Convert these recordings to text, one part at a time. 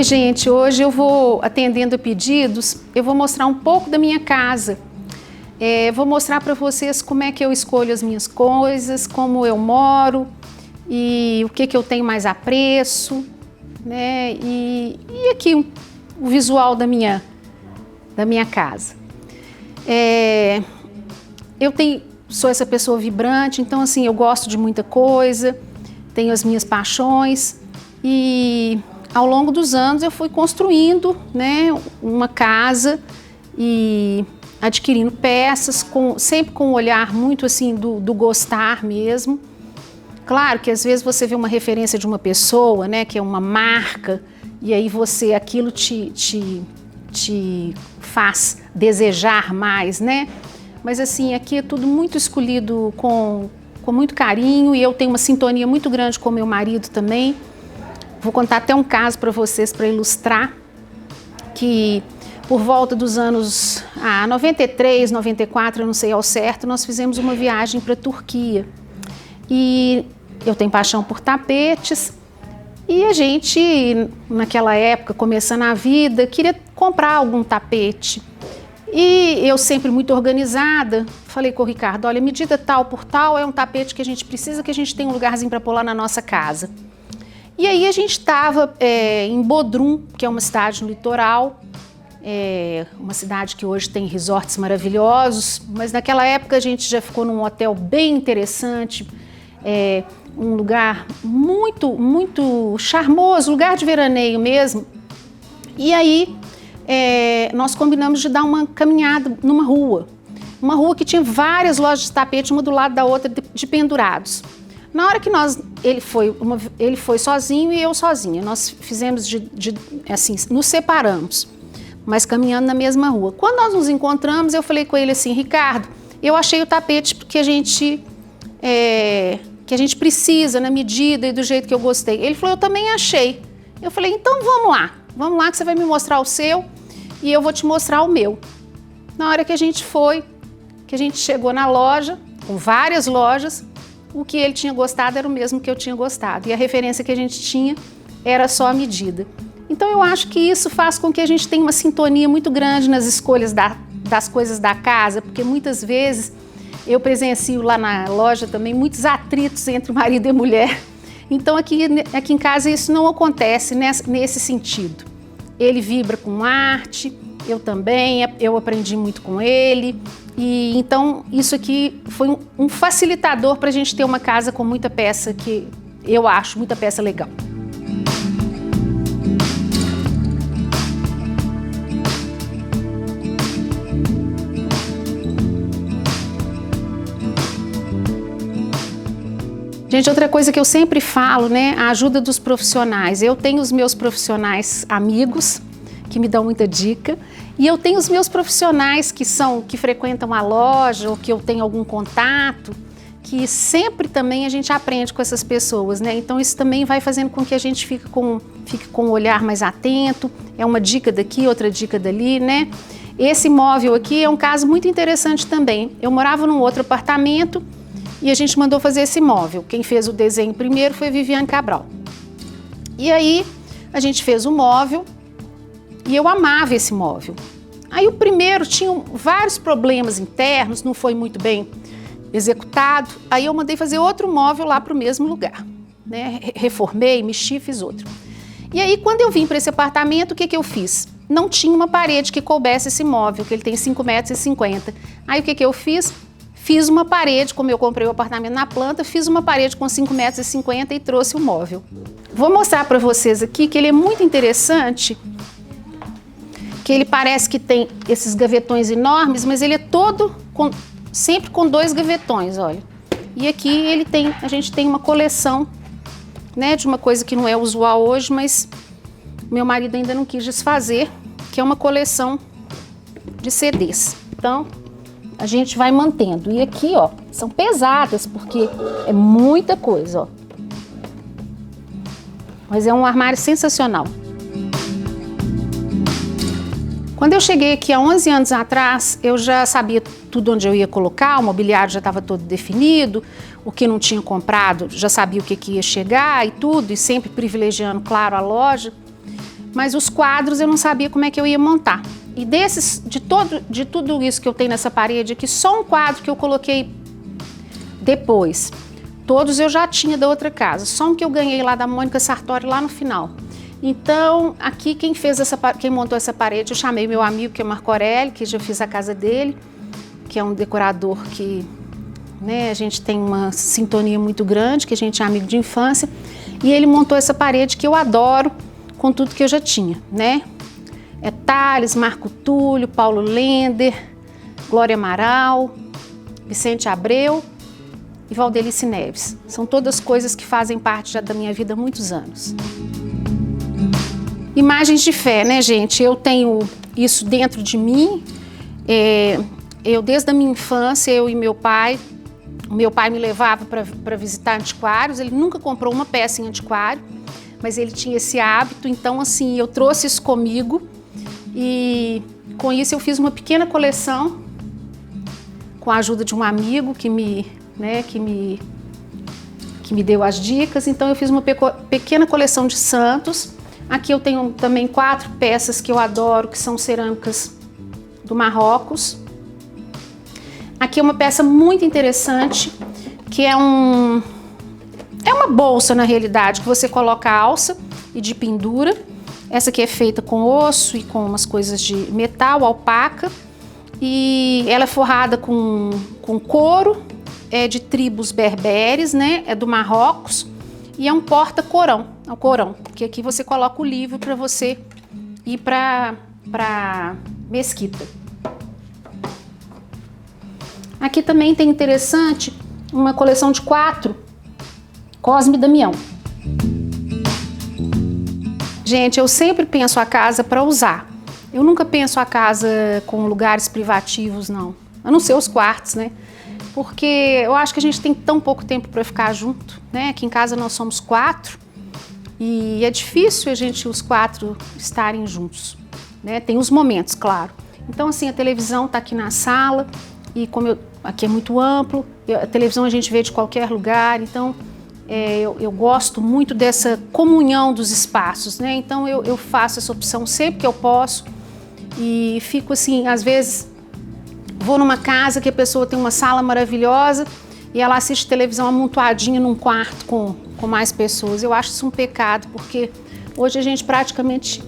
Oi, gente, hoje eu vou, atendendo a pedidos, eu vou mostrar um pouco da minha casa. Vou mostrar para vocês como é que eu escolho as minhas coisas, como eu moro e o que eu tenho mais apreço, né? E aqui o visual da minha casa. Sou essa pessoa vibrante, então assim, eu gosto de muita coisa, tenho as minhas paixões e ao longo dos anos eu fui construindo, né, uma casa e adquirindo peças, sempre com um olhar muito assim do gostar mesmo. Claro que às vezes você vê uma referência de uma pessoa, né, que é uma marca, e aí aquilo te faz desejar mais, né? Mas assim, aqui é tudo muito escolhido com muito carinho e eu tenho uma sintonia muito grande com meu marido também. Vou contar até um caso para vocês para ilustrar que por volta dos anos 93, 94, eu não sei ao certo, nós fizemos uma viagem para a Turquia. E eu tenho paixão por tapetes e a gente, naquela época, começando a vida, queria comprar algum tapete. E eu sempre muito organizada, falei com o Ricardo, olha, medida tal por tal é um tapete que a gente precisa, que a gente tem um lugarzinho para pôr lá na nossa casa. E aí a gente estava em Bodrum, que é uma cidade no litoral, uma cidade que hoje tem resorts maravilhosos, mas naquela época a gente já ficou num hotel bem interessante, um lugar muito, muito charmoso, lugar de veraneio mesmo. E aí nós combinamos de dar uma caminhada numa rua que tinha várias lojas de tapete, uma do lado da outra, de pendurados. Na hora que ele foi sozinho e eu sozinha, nós fizemos assim, nos separamos, mas caminhando na mesma rua. Quando nós nos encontramos, eu falei com ele assim, Ricardo, eu achei o tapete que a gente precisa na medida e do jeito que eu gostei. Ele falou, eu também achei. Eu falei, então vamos lá que você vai me mostrar o seu e eu vou te mostrar o meu. Na hora que a gente chegou na loja, com várias lojas, o que ele tinha gostado era o mesmo que eu tinha gostado. E a referência que a gente tinha era só a medida. Então eu acho que isso faz com que a gente tenha uma sintonia muito grande nas escolhas das coisas da casa, porque muitas vezes eu presencio lá na loja também muitos atritos entre marido e mulher. Então aqui em casa isso não acontece nesse sentido. Ele vibra com arte, eu também, eu aprendi muito com ele. E então isso aqui foi um facilitador para a gente ter uma casa com muita peça, que eu acho muita peça legal. Gente, outra coisa que eu sempre falo, né, a ajuda dos profissionais. Eu tenho os meus profissionais amigos, que me dão muita dica, e eu tenho os meus profissionais que frequentam a loja ou que eu tenho algum contato, que sempre também a gente aprende com essas pessoas, né? Então isso também vai fazendo com que a gente fique com um olhar mais atento, é uma dica daqui, outra dica dali, né? Esse móvel aqui é um caso muito interessante também. Eu morava num outro apartamento e a gente mandou fazer esse móvel. Quem fez o desenho primeiro foi Viviane Cabral. E aí a gente fez o móvel, e eu amava esse móvel. Aí o primeiro tinha vários problemas internos, não foi muito bem executado. Aí eu mandei fazer outro móvel lá para o mesmo lugar, né? Reformei, mexi, fiz outro. E aí quando eu vim para esse apartamento, o que eu fiz? Não tinha uma parede que coubesse esse móvel, que ele tem 5,50 metros. Aí o que eu fiz? Fiz uma parede, como eu comprei o apartamento na planta, fiz uma parede com 5,50 metros e trouxe o móvel. Vou mostrar para vocês aqui que ele é muito interessante, que ele parece que tem esses gavetões enormes, mas ele é todo sempre com 2 gavetões, olha. E aqui a gente tem uma coleção, né, de uma coisa que não é usual hoje, mas meu marido ainda não quis desfazer, que é uma coleção de CDs. Então, a gente vai mantendo. E aqui, ó, são pesadas, porque é muita coisa, ó. Mas é um armário sensacional. Quando eu cheguei aqui há 11 anos atrás, eu já sabia tudo onde eu ia colocar, o mobiliário já estava todo definido, o que não tinha comprado já sabia o que ia chegar e tudo, e sempre privilegiando, claro, a loja. mas os quadros eu não sabia como é que eu ia montar. E de tudo isso que eu tenho nessa parede aqui, só um quadro que eu coloquei depois. Todos eu já tinha da outra casa, só um que eu ganhei lá da Mônica Sartori lá no final. Então, aqui quem montou essa parede, eu chamei meu amigo, que é o Marco Aurélio, que já fiz a casa dele, que é um decorador que, né, a gente tem uma sintonia muito grande, que a gente é amigo de infância, e ele montou essa parede que eu adoro, com tudo que eu já tinha, né? É Tales, Marco Túlio, Paulo Lender, Glória Amaral, Vicente Abreu e Valdelice Neves. São todas coisas que fazem parte já da minha vida há muitos anos. Imagens de fé, né, gente? Eu tenho isso dentro de mim. Eu, desde a minha infância, eu e meu pai me levava para visitar antiquários. Ele nunca comprou uma peça em antiquário, mas ele tinha esse hábito. Então, assim, eu trouxe isso comigo e com isso eu fiz uma pequena coleção com a ajuda de um amigo que me deu as dicas. Então, eu fiz uma pequena coleção de santos. Aqui eu tenho também 4 peças que eu adoro, que são cerâmicas do Marrocos. Aqui é uma peça muito interessante, que é uma bolsa, na realidade, que você coloca a alça e de pendura. Essa aqui é feita com osso e com umas coisas de metal, alpaca. E ela é forrada com couro, é de tribos berberes, né? É do Marrocos. E é um porta-corão, é um corão, porque aqui você coloca o livro para você ir para mesquita. Aqui também tem interessante uma coleção de 4, Cosme e Damião. Gente, eu sempre penso a casa para usar. Eu nunca penso a casa com lugares privativos, não. A não ser os quartos, né? Porque eu acho que a gente tem tão pouco tempo para ficar junto, né? Aqui em casa nós somos 4 e é difícil os 4 estarem juntos, né? Tem os momentos, claro. Então, assim, a televisão está aqui na sala e aqui é muito amplo, a televisão a gente vê de qualquer lugar, então eu gosto muito dessa comunhão dos espaços, né? Então eu faço essa opção sempre que eu posso e fico assim, às vezes vou numa casa que a pessoa tem uma sala maravilhosa e ela assiste televisão amontoadinha num quarto com mais pessoas. Eu acho isso um pecado, porque hoje a gente praticamente,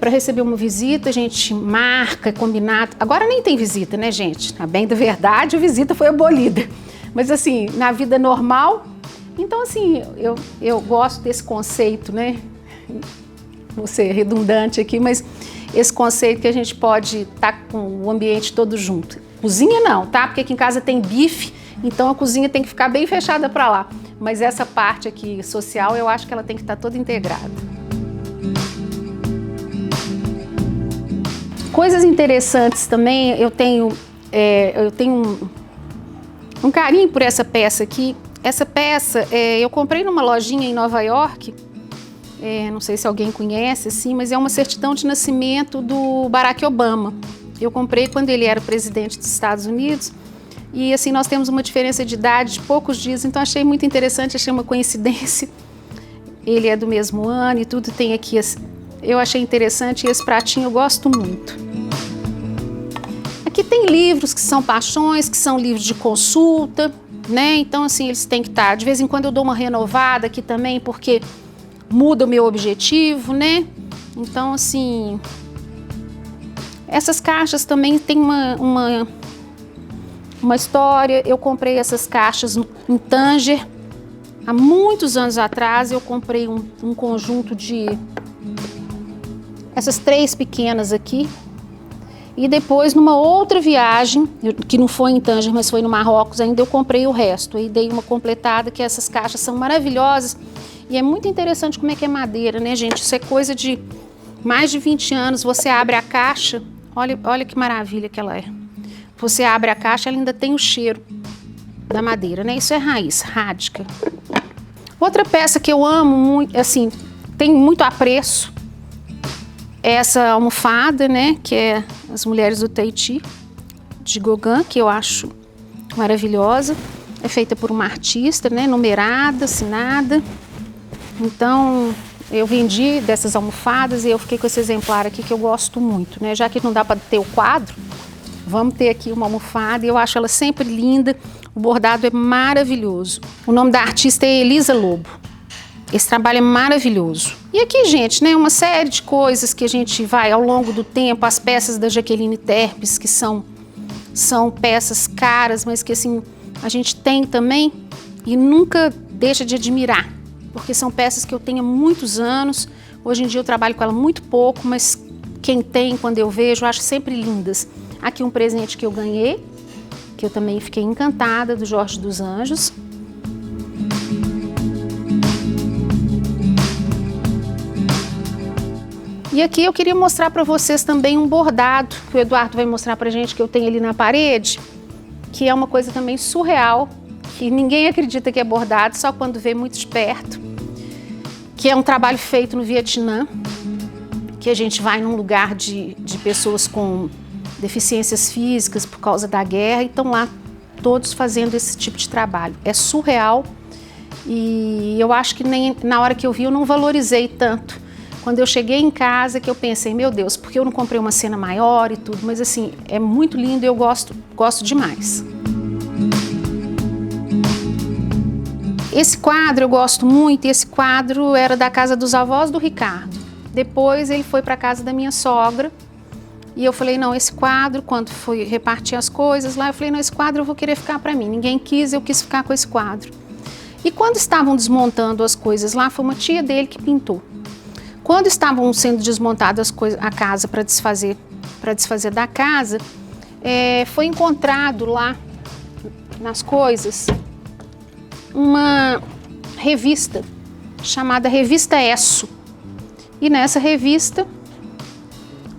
para receber uma visita, a gente marca, combinado. Agora nem tem visita, né, gente? A bem da verdade, a visita foi abolida. Mas assim, na vida normal, então assim, eu gosto desse conceito, né? Vou ser redundante aqui, mas esse conceito que a gente pode estar com o ambiente todo junto. Cozinha não, tá? Porque aqui em casa tem bife, então a cozinha tem que ficar bem fechada para lá. Mas essa parte aqui social, eu acho que ela tem que estar toda integrada. Coisas interessantes também, eu tenho um carinho por essa peça aqui. Essa peça eu comprei numa lojinha em Nova York. Não sei se alguém conhece, assim, mas é uma certidão de nascimento do Barack Obama. Eu comprei quando ele era presidente dos Estados Unidos e assim nós temos uma diferença de idade de poucos dias, então achei muito interessante, achei uma coincidência. Ele é do mesmo ano e tudo tem aqui, eu achei interessante e esse pratinho eu gosto muito. Aqui tem livros que são paixões, que são livros de consulta, né? Então assim eles têm que estar, de vez em quando eu dou uma renovada aqui também, porque muda o meu objetivo, né? Então, assim, essas caixas também têm uma história. Eu comprei essas caixas em Tanger. Há muitos anos atrás, eu comprei um conjunto de essas 3 pequenas aqui. E depois, numa outra viagem, que não foi em Tanger, mas foi no Marrocos ainda, eu comprei o resto. Aí dei uma completada, que essas caixas são maravilhosas. E é muito interessante como é que é madeira, né, gente? Isso é coisa de mais de 20 anos. Você abre a caixa, olha que maravilha que ela é. Você abre a caixa, ela ainda tem o cheiro da madeira, né? Isso é raiz, rádica. Outra peça que eu amo muito, assim, tem muito apreço, é essa almofada, né? Que é As Mulheres do Tahiti, de Gauguin, que eu acho maravilhosa. É feita por uma artista, né? Numerada, assinada. Então, eu vendi dessas almofadas e eu fiquei com esse exemplar aqui que eu gosto muito, né? Já que não dá para ter o quadro, vamos ter aqui uma almofada e eu acho ela sempre linda. O bordado é maravilhoso. O nome da artista é Elisa Lobo. Esse trabalho é maravilhoso. E aqui, gente, né, uma série de coisas que a gente vai ao longo do tempo, as peças da Jaqueline Terpes, que são peças caras, mas que assim a gente tem também e nunca deixa de admirar, porque são peças que eu tenho há muitos anos. Hoje em dia eu trabalho com ela muito pouco, mas quem tem, quando eu vejo, eu acho sempre lindas. Aqui um presente que eu ganhei, que eu também fiquei encantada, do Jorge dos Anjos. E aqui eu queria mostrar para vocês também um bordado, que o Eduardo vai mostrar pra gente, que eu tenho ali na parede, que é uma coisa também surreal, que ninguém acredita que é bordado, só quando vê muito de perto, que é um trabalho feito no Vietnã, que a gente vai num lugar de pessoas com deficiências físicas por causa da guerra e estão lá todos fazendo esse tipo de trabalho. É surreal e eu acho que nem na hora que eu vi eu não valorizei tanto. Quando eu cheguei em casa que eu pensei, meu Deus, por que eu não comprei uma cena maior e tudo? Mas assim, é muito lindo e eu gosto demais. Esse quadro eu gosto muito e esse quadro era da casa dos avós do Ricardo. Depois ele foi para a casa da minha sogra e eu falei, não, esse quadro, quando fui repartir as coisas lá, eu falei, não, esse quadro eu vou querer ficar para mim. Ninguém quis, eu quis ficar com esse quadro. E quando estavam desmontando as coisas lá, foi uma tia dele que pintou. Quando estavam sendo desmontadas a casa para desfazer da casa, foi encontrado lá nas coisas uma revista chamada Revista Esso. E nessa revista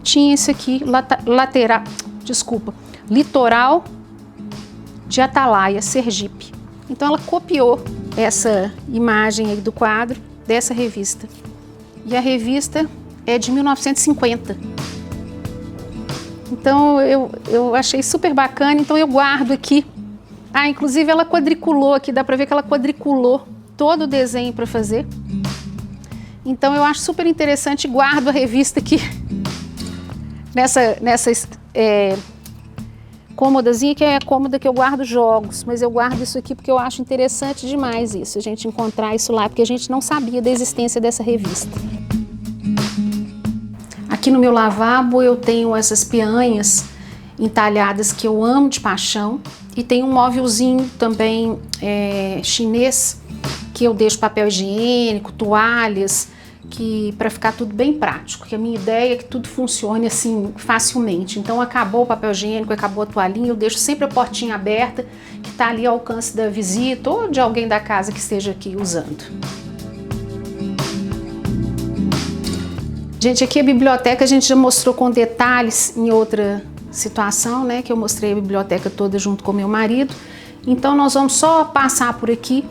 tinha isso aqui, Litoral de Atalaia, Sergipe. Então ela copiou essa imagem aí do quadro dessa revista. E a revista é de 1950. Então eu achei super bacana, então eu guardo aqui. Ah, inclusive ela quadriculou aqui, dá pra ver que ela quadriculou todo o desenho para fazer. Então eu acho super interessante, guardo a revista aqui nessa cômodazinha, que é a cômoda que eu guardo jogos, mas eu guardo isso aqui porque eu acho interessante demais isso, a gente encontrar isso lá, porque a gente não sabia da existência dessa revista. Aqui no meu lavabo eu tenho essas peanhas entalhadas que eu amo de paixão e tem um móvelzinho também chinês que eu deixo papel higiênico, toalhas, que para ficar tudo bem prático, que a minha ideia é que tudo funcione assim facilmente. Então acabou o papel higiênico, acabou a toalhinha, eu deixo sempre a portinha aberta, que está ali ao alcance da visita ou de alguém da casa que esteja aqui usando. Gente, aqui a biblioteca a gente já mostrou com detalhes em outra situação, né, que eu mostrei a biblioteca toda junto com meu marido. Então nós vamos só passar por aqui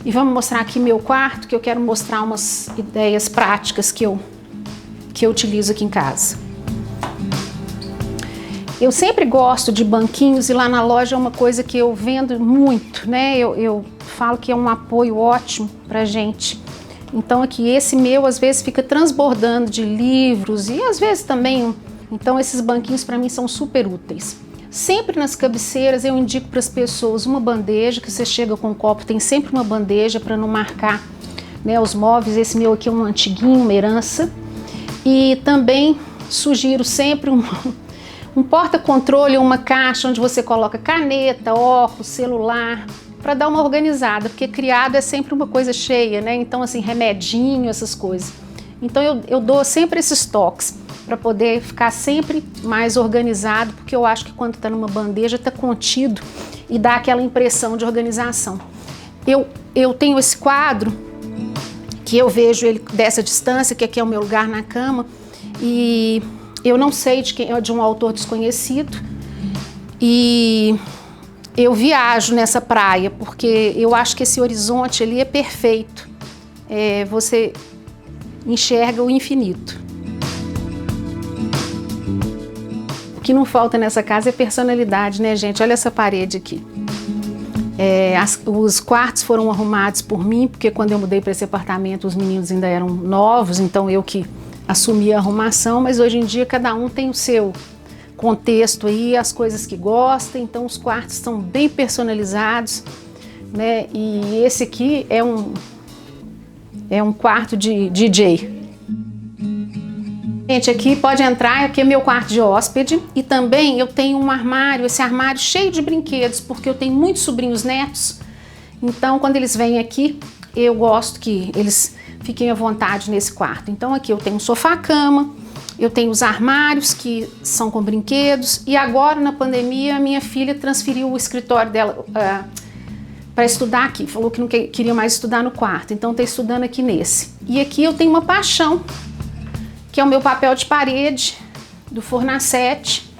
e vamos mostrar aqui meu quarto, que eu quero mostrar umas ideias práticas que eu utilizo aqui em casa. Eu sempre gosto de banquinhos e lá na loja é uma coisa que eu vendo muito, né? Eu falo que é um apoio ótimo pra gente. Então aqui esse meu às vezes fica transbordando de livros e às vezes também, então esses banquinhos para mim são super úteis. Sempre nas cabeceiras eu indico para as pessoas uma bandeja, que você chega com um copo, tem sempre uma bandeja para não marcar, né, os móveis. Esse meu aqui é um antiguinho, uma herança. E também sugiro sempre um porta-controle ou uma caixa onde você coloca caneta, óculos, celular, para dar uma organizada, porque criado é sempre uma coisa cheia, né? Então assim, remedinho, essas coisas. Então eu dou sempre esses toques para poder ficar sempre mais organizado, porque eu acho que quando está numa bandeja está contido e dá aquela impressão de organização. Eu tenho esse quadro que eu vejo ele dessa distância, que aqui é o meu lugar na cama, e eu não sei de quem é, de um autor desconhecido, e eu viajo nessa praia porque eu acho que esse horizonte ali é perfeito. Você enxerga o infinito. O que não falta nessa casa é personalidade, né, gente? Olha essa parede aqui. Os quartos foram arrumados por mim, porque quando eu mudei para esse apartamento os meninos ainda eram novos, então eu que assumi a arrumação, mas hoje em dia cada um tem o seu contexto aí, as coisas que gosta, então os quartos estão bem personalizados, né? E esse aqui é um quarto de DJ. Gente, aqui pode entrar, aqui é meu quarto de hóspede e também eu tenho um armário, esse armário cheio de brinquedos, porque eu tenho muitos sobrinhos netos, então quando eles vêm aqui, eu gosto que eles fiquem à vontade nesse quarto. Então aqui eu tenho um sofá-cama, eu tenho os armários que são com brinquedos e agora na pandemia minha filha transferiu o escritório dela para estudar aqui, falou que não queria mais estudar no quarto, então está estudando aqui nesse. E aqui eu tenho uma paixão, que é o meu papel de parede do Fornasete,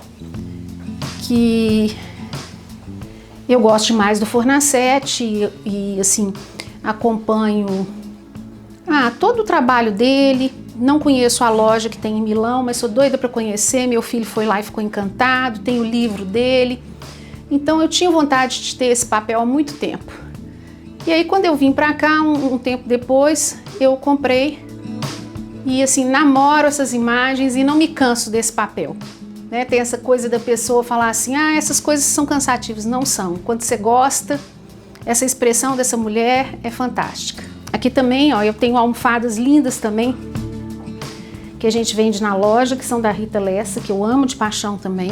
que eu gosto demais do Fornasete e assim, acompanho todo o trabalho dele. Não conheço a loja que tem em Milão, mas sou doida para conhecer. Meu filho foi lá e ficou encantado, tem o livro dele. Então eu tinha vontade de ter esse papel há muito tempo. E aí quando eu vim para cá, um tempo depois, eu comprei. E assim, namoro essas imagens e não me canso desse papel, né? Tem essa coisa da pessoa falar assim, essas coisas são cansativas. Não são. Quando você gosta, essa expressão dessa mulher é fantástica. Aqui também, ó, eu tenho almofadas lindas também, que a gente vende na loja, que são da Rita Lessa, que eu amo de paixão também.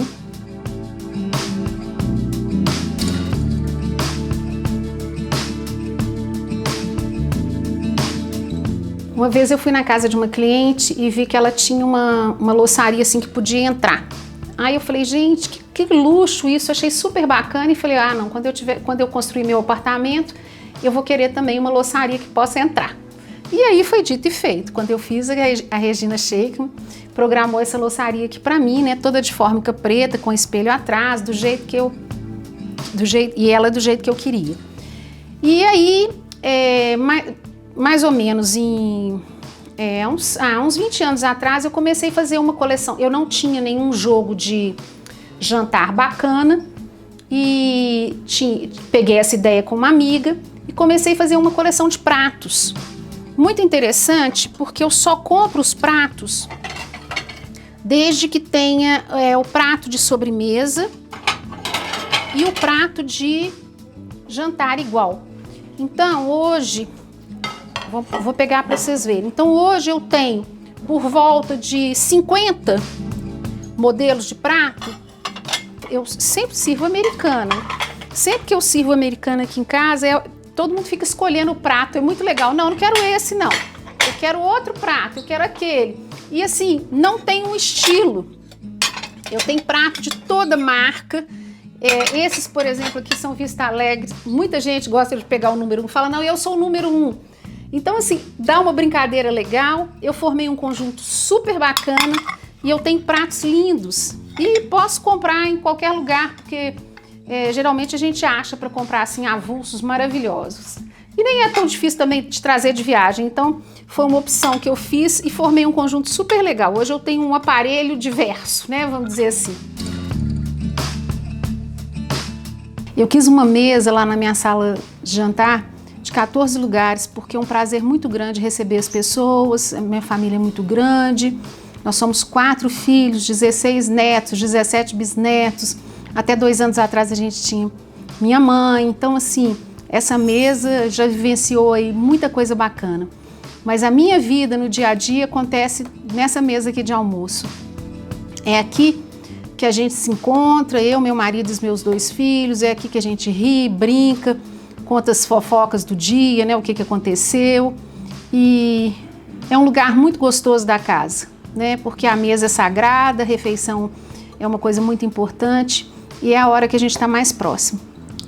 Uma vez eu fui na casa de uma cliente e vi que ela tinha uma louçaria assim que podia entrar. Aí eu falei, gente, que luxo isso, achei super bacana e falei, não, quando eu construir meu apartamento, eu vou querer também uma louçaria que possa entrar. E aí foi dito e feito. Quando eu fiz, a Regina Sheikman programou essa louçaria aqui para mim, né, toda de fórmica preta, com espelho atrás, e ela do jeito que eu queria. E aí, mais ou menos uns 20 anos atrás eu comecei a fazer uma coleção. Eu não tinha nenhum jogo de jantar bacana e peguei essa ideia com uma amiga e comecei a fazer uma coleção de pratos. Muito interessante porque eu só compro os pratos desde que tenha o prato de sobremesa e o prato de jantar igual. Então hoje vou pegar para vocês verem. Então hoje eu tenho por volta de 50 modelos de prato. Eu sempre sirvo americana. Sempre que eu sirvo americana aqui em casa, todo mundo fica escolhendo o prato. É muito legal. Não quero esse não. Eu quero outro prato, eu quero aquele. E assim, não tem um estilo. Eu tenho prato de toda marca. Esses, por exemplo, aqui são Vista Alegre. Muita gente gosta de pegar o número 1 e fala, não, eu sou o número 1. Então, assim, dá uma brincadeira legal. Eu formei um conjunto super bacana e eu tenho pratos lindos. E posso comprar em qualquer lugar, porque geralmente a gente acha para comprar assim avulsos maravilhosos. E nem é tão difícil também de trazer de viagem. Então, foi uma opção que eu fiz e formei um conjunto super legal. Hoje eu tenho um aparelho diverso, né? Vamos dizer assim. Eu quis uma mesa lá na minha sala de jantar de 14 lugares, porque é um prazer muito grande receber as pessoas, minha família é muito grande, nós somos 4 filhos, 16 netos, 17 bisnetos, até 2 anos atrás a gente tinha minha mãe, então assim, essa mesa já vivenciou aí muita coisa bacana, mas a minha vida no dia a dia acontece nessa mesa aqui de almoço. É aqui que a gente se encontra, eu, meu marido e os meus 2 filhos, é aqui que a gente ri, brinca, conta as fofocas do dia, né, o que aconteceu, e é um lugar muito gostoso da casa, né, porque a mesa é sagrada, a refeição é uma coisa muito importante e é a hora que a gente está mais próximo.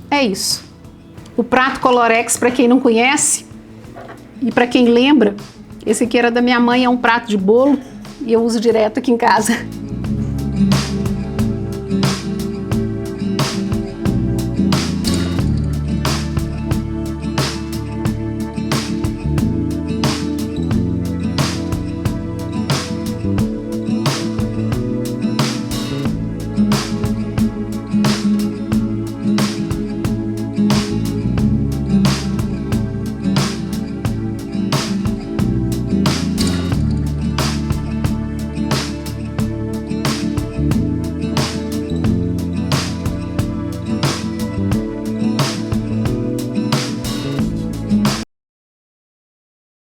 É isso. O prato Colorex, para quem não conhece e para quem lembra, esse aqui era da minha mãe, é um prato de bolo e eu uso direto aqui em casa.